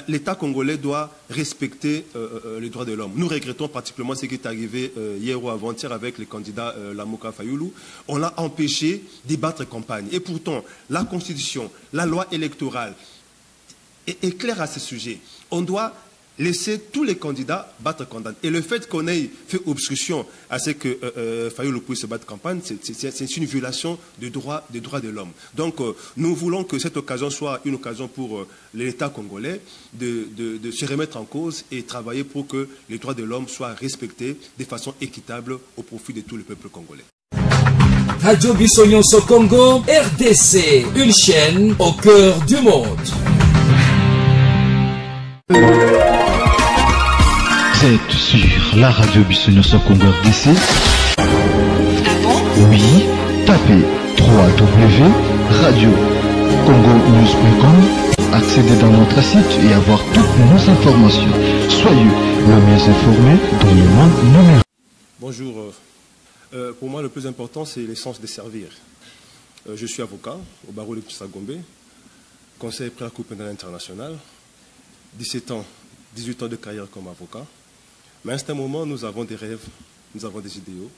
l'État congolais doit respecter les droits de l'homme. Nous regrettons particulièrement ce qui est arrivé hier ou avant-hier avec le candidat Lamuka Fayulu. On l'a empêché de battre campagne. Et pourtant, la Constitution, la loi électorale est claire à ce sujet. On doit laisser tous les candidats battre campagne. Et le fait qu'on ait fait obstruction à ce que Fayulu puisse se battre campagne, c'est une violation des droits de l'homme. Donc, nous voulons que cette occasion soit une occasion pour l'État congolais de se remettre en cause et travailler pour que les droits de l'homme soient respectés de façon équitable au profit de tout le peuple congolais. Radio Bissonyonso Congo, RDC, une chaîne au cœur du monde. Vous êtes sur la radio Bissonyonso Congo RDC. Ah bon? Oui, tapez www.radiocongonews.com, accédez dans notre site et avoir toutes nos informations. Soyez le mieux informés dans le monde numérique. Bonjour. Pour moi, le plus important, c'est l'essence de servir. Je suis avocat au barreau de Kinshasa-Gombe, conseiller près la Cour pénale internationale, 18 ans de carrière comme avocat. Mais à un certain moment, nous avons des rêves, nous avons des idéaux.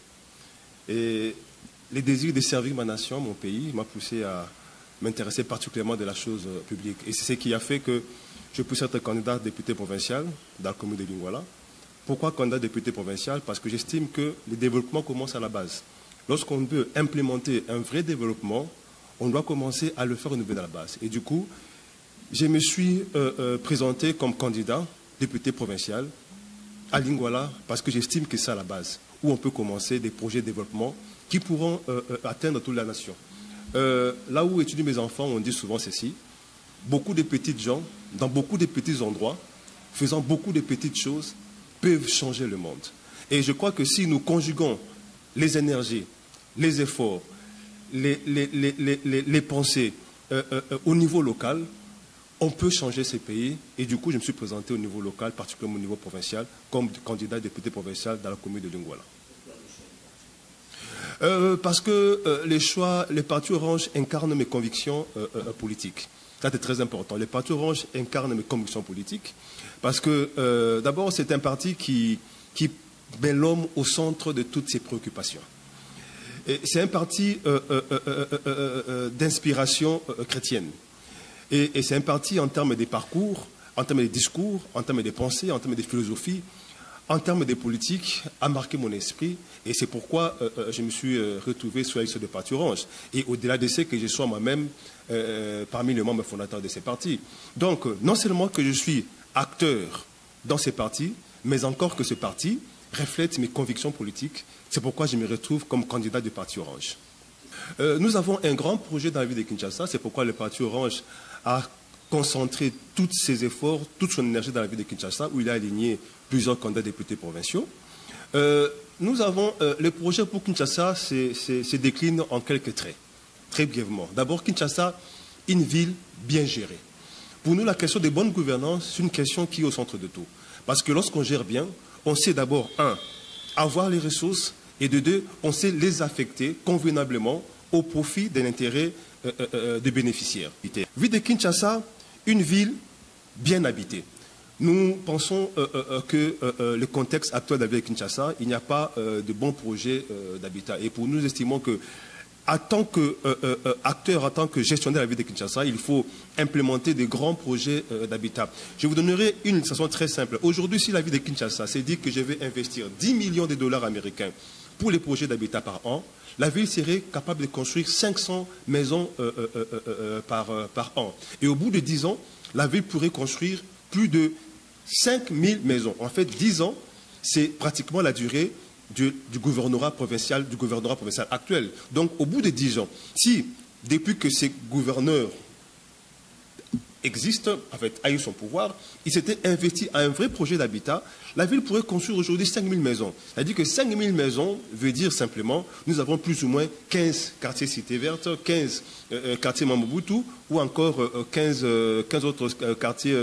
Et le désir de servir ma nation, mon pays, m'a poussé à m'intéresser particulièrement de la chose publique. Et c'est ce qui a fait que je puisse être candidat député provincial dans la commune de Lingwala. Pourquoi candidat député provincial? Parce que j'estime que le développement commence à la base. Lorsqu'on veut implémenter un vrai développement, on doit commencer à le faire au niveau de la base. Et du coup, je me suis présenté comme candidat député provincial à Lingwala parce que j'estime que c'est à la base, où on peut commencer des projets de développement qui pourront atteindre toute la nation. Là où étudient mes enfants, on dit souvent ceci: beaucoup de petites gens, dans beaucoup de petits endroits, faisant beaucoup de petites choses, peuvent changer le monde. Et je crois que si nous conjuguons les énergies, les efforts, les pensées au niveau local, on peut changer ces pays. Et du coup, je me suis présenté au niveau local, particulièrement au niveau provincial, comme candidat député provincial dans la commune de Lingwala. Parce que les partis orange incarnent mes convictions politiques. Ça, c'est très important. Les partis orange incarnent mes convictions politiques parce que, d'abord, c'est un parti qui met l'homme au centre de toutes ses préoccupations. C'est un parti d'inspiration chrétienne. Et c'est un parti en termes de parcours, en termes de discours, en termes de pensée, en termes de philosophie, en termes de politique, a marqué mon esprit. Et c'est pourquoi je me suis retrouvé sur la liste de parti orange. Et au-delà de ce que je sois moi-même parmi les membres fondateurs de ces partis. Donc, non seulement que je suis acteur dans ces partis, mais encore que ce parti reflète mes convictions politiques. C'est pourquoi je me retrouve comme candidat du parti orange. Nous avons un grand projet dans la ville de Kinshasa. C'est pourquoi le parti orange a concentré tous ses efforts, toute son énergie dans la ville de Kinshasa, où il a aligné plusieurs candidats députés provinciaux. Nous avons le projet pour Kinshasa se décline en quelques traits, très brièvement. D'abord, Kinshasa, une ville bien gérée. Pour nous, la question de bonne gouvernance, c'est une question qui est au centre de tout. Parce que lorsqu'on gère bien, on sait d'abord, un, avoir les ressources, et de deux, on sait les affecter convenablement au profit de l'intérêt des bénéficiaires. Ville de Kinshasa, une ville bien habitée. Nous pensons que le contexte actuel de la ville de Kinshasa, il n'y a pas de bons projets d'habitat. Et pour nous, nous estimons que, en tant qu'acteur, en tant que gestionnaire de la ville de Kinshasa, il faut implémenter des grands projets d'habitat. Je vous donnerai une illustration très simple. Aujourd'hui, si la ville de Kinshasa s'est dit que je vais investir 10 millions de dollars américains pour les projets d'habitat par an, la ville serait capable de construire 500 maisons par an. Et au bout de 10 ans, la ville pourrait construire plus de 5000 maisons. En fait, 10 ans, c'est pratiquement la durée du gouvernorat provincial actuel. Donc, au bout de 10 ans, si, depuis que ces gouverneurs existe, en fait, a eu son pouvoir, il s'était investi à un vrai projet d'habitat, la ville pourrait construire aujourd'hui 5000 maisons. C'est-à-dire que 5000 maisons veut dire simplement, nous avons plus ou moins 15 quartiers cités vertes, 15 quartiers Mamobutu, ou encore 15 autres quartiers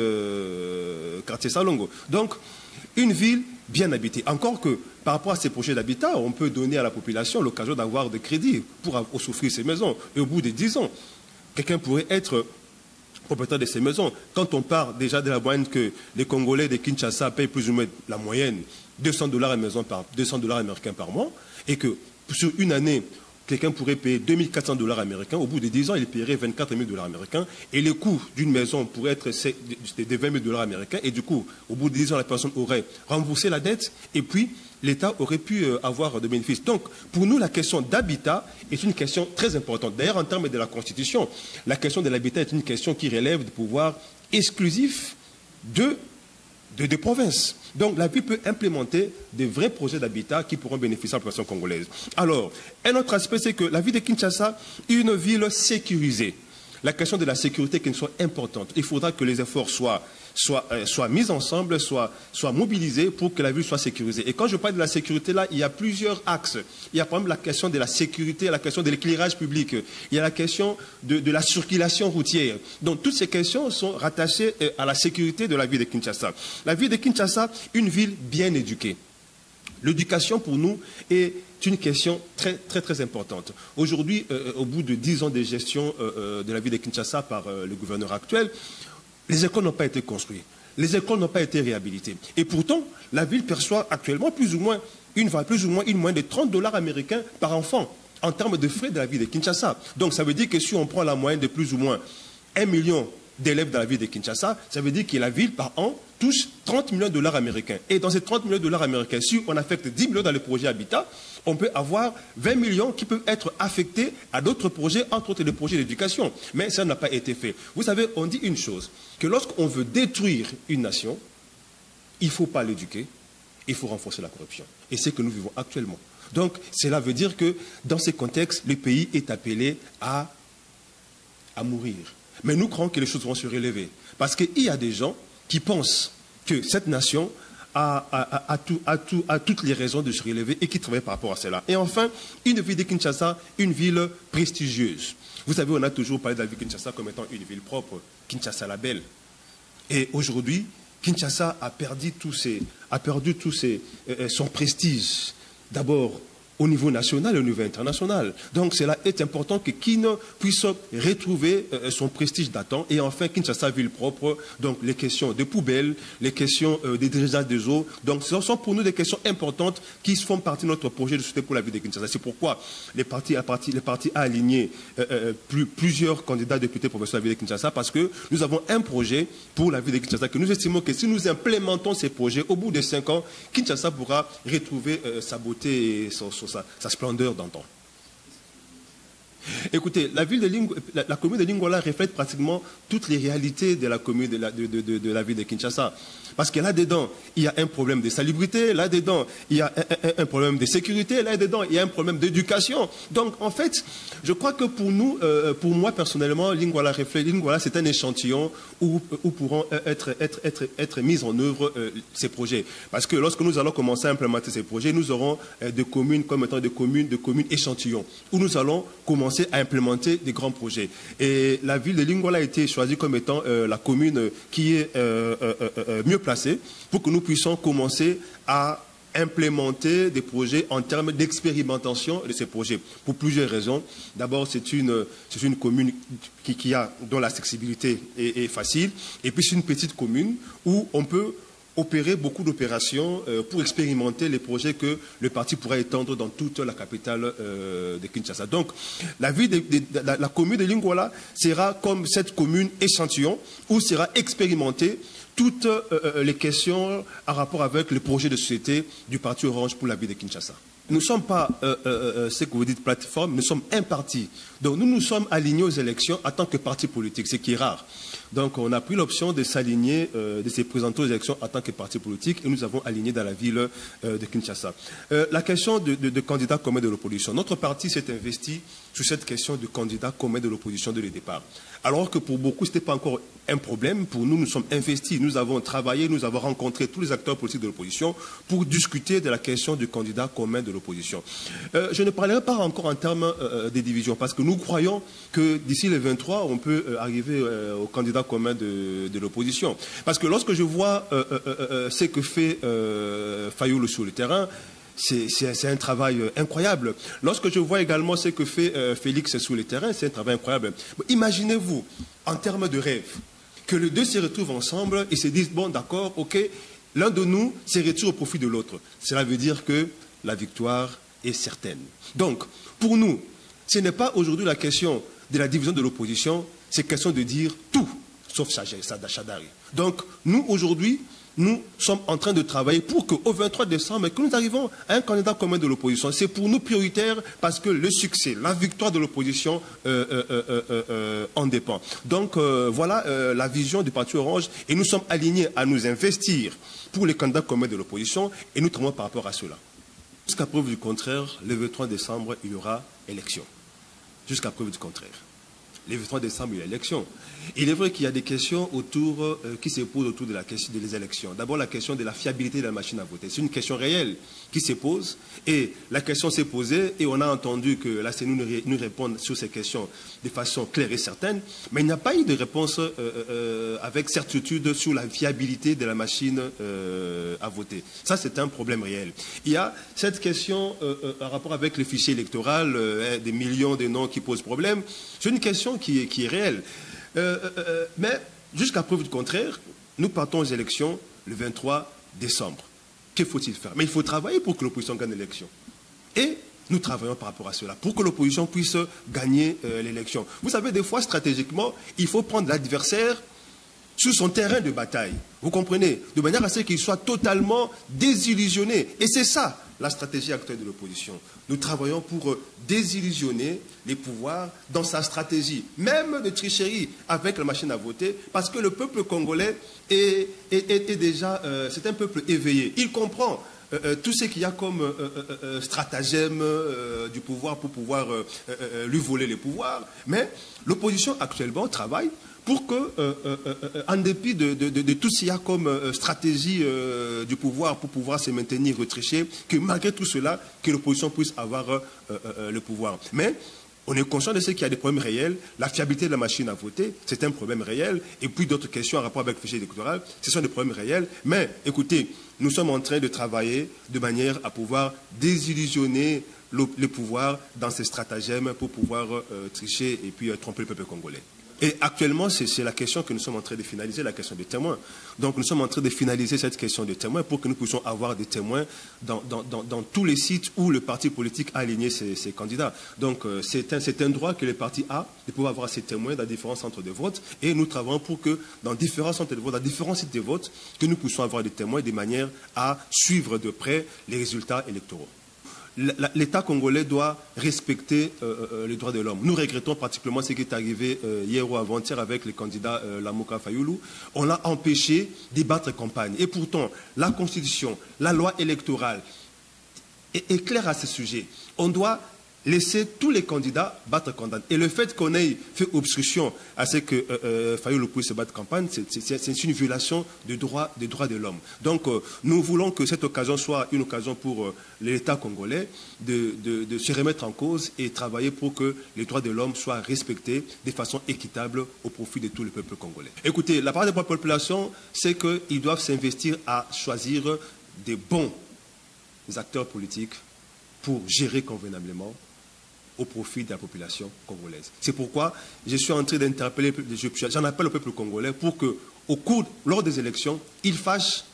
Salongo. Donc, une ville bien habitée. Encore que, par rapport à ces projets d'habitat, on peut donner à la population l'occasion d'avoir des crédits pour s'offrir ces maisons. Et au bout de 10 ans, quelqu'un pourrait être propriétaires de ces maisons. Quand on part déjà de la moyenne que les Congolais de Kinshasa payent plus ou moins la moyenne $200 à maison par $200 américains par mois, et que sur une année, quelqu'un pourrait payer $2400 américains, au bout de 10 ans, il paierait $24 000 américains, et le coût d'une maison pourrait être de $20 000 américains, et du coup, au bout de 10 ans, la personne aurait remboursé la dette, et puis l'État aurait pu avoir de bénéfices. Donc, pour nous, la question d'habitat est une question très importante. D'ailleurs, en termes de la Constitution, la question de l'habitat est une question qui relève du pouvoir exclusif des provinces. Donc, la ville peut implémenter des vrais projets d'habitat qui pourront bénéficier à la population congolaise. Alors, un autre aspect, c'est que la ville de Kinshasa est une ville sécurisée. La question de la sécurité qui soit importante. Il faudra que les efforts soient mis ensemble, soient mobilisés pour que la ville soit sécurisée. Et quand je parle de la sécurité, là, il y a plusieurs axes. Il y a par exemple la question de la sécurité, la question de l'éclairage public. Il y a la question de la circulation routière. Donc, toutes ces questions sont rattachées à la sécurité de la ville de Kinshasa. La ville de Kinshasa, une ville bien éduquée. L'éducation, pour nous, est une question très, très, très importante. Aujourd'hui, au bout de 10 ans de gestion de la ville de Kinshasa par le gouverneur actuel, les écoles n'ont pas été construites. Les écoles n'ont pas été réhabilitées. Et pourtant, la ville perçoit actuellement plus ou moins une moyenne de $30 américains par enfant en termes de frais de la ville de Kinshasa. Donc, ça veut dire que si on prend la moyenne de plus ou moins 1 million d'élèves dans la ville de Kinshasa, ça veut dire que la ville, par an, touche $30 millions américains. Et dans ces $30 millions américains, si on affecte 10 millions dans les projets habitat, on peut avoir 20 millions qui peuvent être affectés à d'autres projets, entre autres des projets d'éducation. Mais ça n'a pas été fait. Vous savez, on dit une chose, que lorsqu'on veut détruire une nation, il ne faut pas l'éduquer, il faut renforcer la corruption. Et c'est ce que nous vivons actuellement. Donc, cela veut dire que, dans ces contextes, le pays est appelé à mourir. Mais nous croyons que les choses vont se relever. Parce qu'il y a des gens qui pensent que cette nation a toutes les raisons de se relever et qui travaillent par rapport à cela. Et enfin, une ville de Kinshasa, une ville prestigieuse. Vous savez, on a toujours parlé de la ville de Kinshasa comme étant une ville propre, Kinshasa la belle. Et aujourd'hui, Kinshasa a perdu son prestige. D'abord, au niveau national et au niveau international. Donc cela est important que Kin puisse retrouver son prestige datant. Et enfin, Kinshasa, ville propre, donc les questions de poubelles, les questions des drainages des eaux. Donc ce sont pour nous des questions importantes qui font partie de notre projet de société pour la ville de Kinshasa. C'est pourquoi les partis a aligné plusieurs candidats députés professionnels de la ville de Kinshasa, parce que nous avons un projet pour la ville de Kinshasa que nous estimons que si nous implémentons ces projets, au bout de 5 ans, Kinshasa pourra retrouver sa beauté et sa splendeur d'antan. Écoutez, la commune de Lingwala reflète pratiquement toutes les réalités de la commune de la ville de Kinshasa. Parce que là-dedans, il y a un problème de salubrité, là-dedans, il y a un problème de sécurité, là-dedans, il y a un problème d'éducation. Donc, en fait, je crois que pour nous, pour moi personnellement, Lingwala, c'est un échantillon où pourront être mis en œuvre ces projets. Parce que lorsque nous allons commencer à implémenter ces projets, nous aurons des communes comme étant des communes échantillons, où nous allons commencer à implémenter des grands projets. Et la ville de Lingwala a été choisie comme étant la commune qui est mieux placée pour que nous puissions commencer à implémenter des projets en termes d'expérimentation de ces projets. Pour plusieurs raisons. D'abord, c'est une commune dont l'accessibilité est facile. Et puis, c'est une petite commune où on peut opérer beaucoup d'opérations pour expérimenter les projets que le parti pourra étendre dans toute la capitale de Kinshasa. Donc, la commune de Lingwala sera comme cette commune échantillon où sera expérimentée toutes les questions en rapport avec le projet de société du parti Orange pour la ville de Kinshasa. Nous ne sommes pas ce que vous dites plateforme, nous sommes un parti. Donc nous nous sommes alignés aux élections en tant que parti politique, ce qui est rare. Donc on a pris l'option de s'aligner, de se présenter aux élections en tant que parti politique et nous avons aligné dans la ville de Kinshasa. La question de candidats communs de l'opposition. Notre parti s'est investi sur cette question de candidats communs de l'opposition dès le départ. Alors que pour beaucoup, ce n'était pas encore un problème. Pour nous, nous sommes investis. Nous avons travaillé, nous avons rencontré tous les acteurs politiques de l'opposition pour discuter de la question du candidat commun de l'opposition. Je ne parlerai pas encore en termes des divisions parce que nous croyons que d'ici le 23, on peut arriver au candidat commun de l'opposition. Parce que lorsque je vois ce que fait Fayoulou sur le terrain, c'est un travail incroyable. Lorsque je vois également ce que fait Félix sur le terrain, c'est un travail incroyable. Imaginez-vous, en termes de rêve. Que les deux se retrouvent ensemble et se disent, bon d'accord, ok, l'un de nous se retire au profit de l'autre. Cela veut dire que la victoire est certaine. Donc, pour nous, ce n'est pas aujourd'hui la question de la division de l'opposition, c'est question de dire tout, sauf Chadari. Donc, nous, aujourd'hui, nous sommes en train de travailler pour qu'au 23 décembre, que nous arrivons à un candidat commun de l'opposition. C'est pour nous prioritaire parce que le succès, la victoire de l'opposition en dépend. Donc voilà la vision du Parti Orange et nous sommes alignés à nous investir pour les candidats communs de l'opposition et nous travaillons par rapport à cela. Jusqu'à preuve du contraire, le 23 décembre, il y aura élection. Jusqu'à preuve du contraire. Le 23 décembre, il y a élection. Il est vrai qu'il y a des questions qui se posent autour de la question des élections. D'abord, la question de la fiabilité de la machine à voter. C'est une question réelle qui se pose. Et la question s'est posée et on a entendu que la CNU nous répondre sur ces questions de façon claire et certaine. Mais il n'y a pas eu de réponse avec certitude sur la fiabilité de la machine à voter. Ça, c'est un problème réel. Il y a cette question en rapport avec le fichier électoral, des millions de noms qui posent problème. C'est une question qui est réelle. Mais jusqu'à preuve du contraire, nous partons aux élections le 23 décembre. Que faut-il faire? Mais il faut travailler pour que l'opposition gagne l'élection. Et nous travaillons par rapport à cela, pour que l'opposition puisse gagner l'élection. Vous savez, des fois, stratégiquement, il faut prendre l'adversaire sur son terrain de bataille. Vous comprenez? De manière à ce qu'il soit totalement désillusionné. Et c'est ça, la stratégie actuelle de l'opposition. Nous travaillons pour désillusionner les pouvoirs dans sa stratégie, même de tricherie avec la machine à voter, parce que le peuple congolais est déjà, c'est un peuple éveillé. Il comprend tout ce qu'il y a comme stratagème du pouvoir pour pouvoir lui voler les pouvoirs. Mais l'opposition actuellement travaille pour que, en dépit de tout ce qu'il y a comme stratégie du pouvoir pour pouvoir se maintenir retranché, que malgré tout cela, que l'opposition puisse avoir le pouvoir. Mais on est conscient de ce qu'il y a des problèmes réels. La fiabilité de la machine à voter, c'est un problème réel. Et puis d'autres questions en rapport avec le fichier électoral, ce sont des problèmes réels. Mais écoutez, nous sommes en train de travailler de manière à pouvoir désillusionner le pouvoir dans ces stratagèmes pour pouvoir tricher et puis tromper le peuple congolais. Et actuellement, c'est la question que nous sommes en train de finaliser, la question des témoins. Donc nous sommes en train de finaliser cette question des témoins pour que nous puissions avoir des témoins dans tous les sites où le parti politique a aligné ses candidats. Donc c'est un droit que le parti a de pouvoir avoir ses témoins dans différents centres de vote. Et nous travaillons pour que dans différents centres de vote, dans différents sites de vote, que nous puissions avoir des témoins de manière à suivre de près les résultats électoraux. L'État congolais doit respecter les droits de l'homme. Nous regrettons particulièrement ce qui est arrivé hier ou avant-hier avec le candidat Lamuka Fayoulou. On l'a empêché de battre campagne. Et pourtant, la Constitution, la loi électorale est claire à ce sujet. On doit laisser tous les candidats battre campagne. Et le fait qu'on ait fait obstruction à ce que Fayoulou puisse se battre campagne, c'est une violation des droits de l'homme. Donc nous voulons que cette occasion soit une occasion pour l'État congolais de se remettre en cause et travailler pour que les droits de l'homme soient respectés de façon équitable au profit de tout le peuple congolais. Écoutez, la part de la population, c'est qu'ils doivent s'investir à choisir des bons acteurs politiques pour gérer convenablement au profit de la population congolaise. C'est pourquoi je suis en train d'interpeller, j'en appelle au peuple congolais pour que, lors des élections, qu'il fasse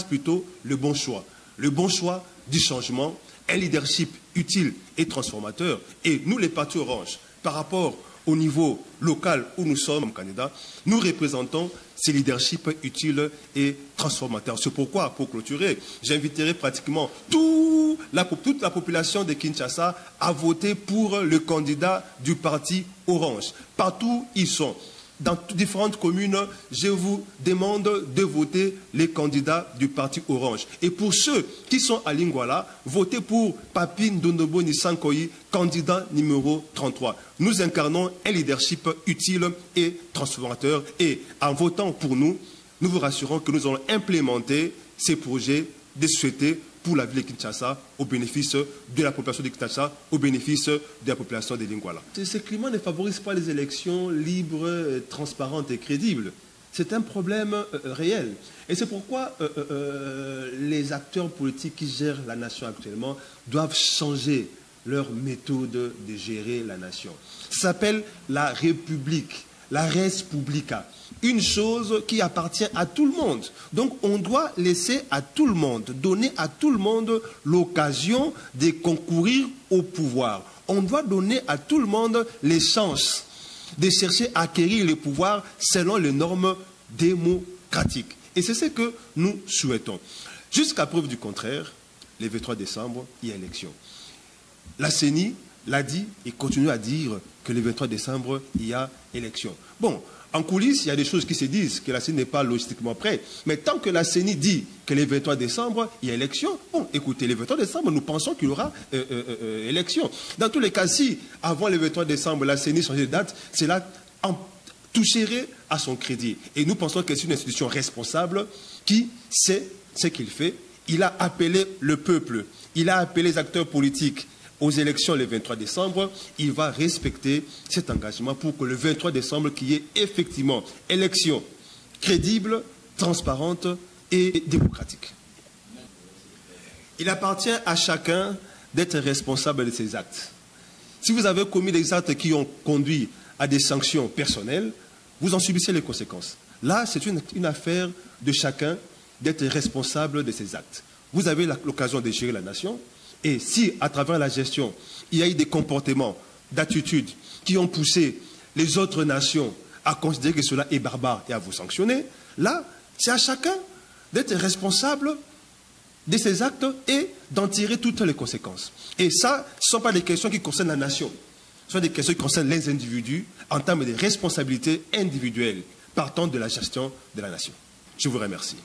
plutôt le bon choix. Le bon choix du changement, un leadership utile et transformateur. Et nous, les partis Orange, par rapport au niveau local où nous sommes candidats, nous représentons ces leaderships utiles et transformateurs. C'est pourquoi, pour clôturer, j'inviterai pratiquement toute la population de Kinshasa à voter pour le candidat du parti Orange. Partout ils sont. Dans différentes communes, je vous demande de voter les candidats du parti Orange. Et pour ceux qui sont à Lingwala, votez pour Papi Ndondobo Nisankoyi, candidat numéro 33. Nous incarnons un leadership utile et transformateur. Et en votant pour nous, nous vous rassurons que nous allons implémenter ces projets de société pour la ville de Kinshasa, au bénéfice de la population de Kinshasa, au bénéfice de la population de Lingwala. Ce climat ne favorise pas les élections libres, transparentes et crédibles. C'est un problème réel. Et c'est pourquoi les acteurs politiques qui gèrent la nation actuellement doivent changer leur méthode de gérer la nation. Ça s'appelle la République. la res publica, une chose qui appartient à tout le monde. Donc on doit laisser à tout le monde, donner à tout le monde l'occasion de concourir au pouvoir. On doit donner à tout le monde les chances de chercher à acquérir le pouvoir selon les normes démocratiques. Et c'est ce que nous souhaitons. Jusqu'à preuve du contraire, le 23 décembre, il y a élection. La CENI l'a dit et continue à dire que le 23 décembre, il y a élection. Bon, en coulisses, il y a des choses qui se disent, que la CENI n'est pas logistiquement prête. Mais tant que la CENI dit que le 23 décembre, il y a élection, bon, écoutez, le 23 décembre, nous pensons qu'il y aura élection. Dans tous les cas, si avant le 23 décembre, la CENI changeait de date, cela toucherait à son crédit. Et nous pensons que c'est une institution responsable qui sait ce qu'il fait. Il a appelé le peuple, il a appelé les acteurs politiques aux élections le 23 décembre, il va respecter cet engagement pour que le 23 décembre, qu'il y ait effectivement élection crédible, transparente et démocratique. Il appartient à chacun d'être responsable de ses actes. Si vous avez commis des actes qui ont conduit à des sanctions personnelles, vous en subissez les conséquences. Là, c'est une affaire de chacun d'être responsable de ses actes. Vous avez l'occasion de gérer la nation. Et si, à travers la gestion, il y a eu des comportements, d'attitudes qui ont poussé les autres nations à considérer que cela est barbare et à vous sanctionner, là, c'est à chacun d'être responsable de ses actes et d'en tirer toutes les conséquences. Et ça, ce ne sont pas des questions qui concernent la nation. Ce sont des questions qui concernent les individus en termes de responsabilité individuelle partant de la gestion de la nation. Je vous remercie.